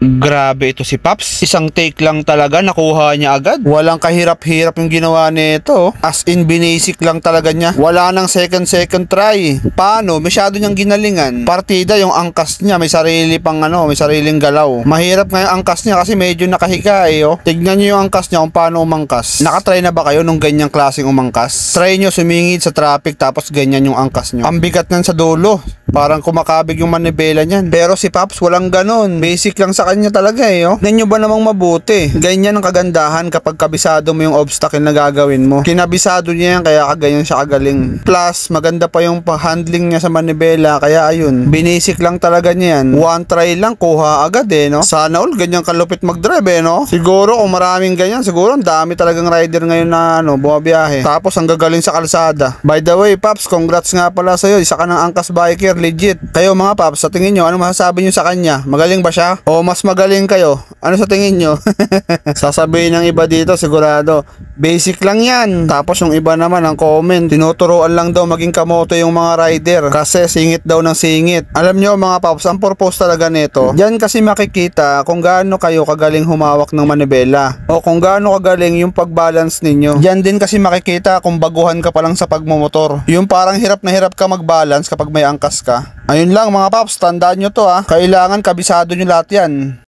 Grabe ito si Paps. Isang take lang talaga nakuha niya agad. Walang kahirap-hirap yung ginawa nito. As in binasic lang talaga niya. Wala nang second try. Paano? Masyado niyang ginalingan. Partida yung angkas niya. May sarili pang may sariling galaw. Mahirap nga yung angkas niya kasi medyo nakahiga oh. Tignan niyo yung angkas niya kung paano umangkas. Nakatry na ba kayo nung ganyang klaseng umangkas? Try niyo sumingid sa traffic tapos ganyan yung angkas niyo. Ang bigat nan sa dulo. Parang kumakabig yung manibela niyan. Pero si Paps walang ganon. Basic lang sa kanya talaga oh. Tignan nyo ba namang mabuti? Ganyan ang kagandahan kapag kabisado mo yung obstacle na gagawin mo. Kinabisado niya yan kaya kaganyan siya kagaling. Plus, maganda pa yung handling niya sa manibela kaya ayun. Binasic lang talaga niya yan. One try lang, kuha agad no? Sana all ganyan kalupit mag-drive no? Siguro kung maraming ganyan, siguro ang dami talagang rider ngayon na bumabiyahe. Tapos ang gagaling sa kalsada. By the way, Paps, congrats nga pala sa'yo. Isa ka ng angkas biker, legit. Kayo mga Paps, sa tingin nyo, ano masasabi nyo sa kanya? Magaling ba siya? O mas magaling kayo? Ano sa tingin nyo? Sasabihin ng iba dito, sigurado, basic lang yan. Tapos yung iba naman, ang comment, tinuturuan lang daw maging kamote yung mga rider kasi singit daw ng singit. Alam nyo mga Paps, ang purpose talaga nito, diyan kasi makikita kung gaano kayo kagaling humawak ng manibela o kung gaano kagaling yung pagbalance ninyo. Diyan din kasi makikita kung baguhan ka pa lang sa pagmumotor. Yung parang hirap na hirap ka magbalance kapag may angkas ka. Ayun lang mga Paps, tandaan nyo to kailangan kabisado nyo lahat yan.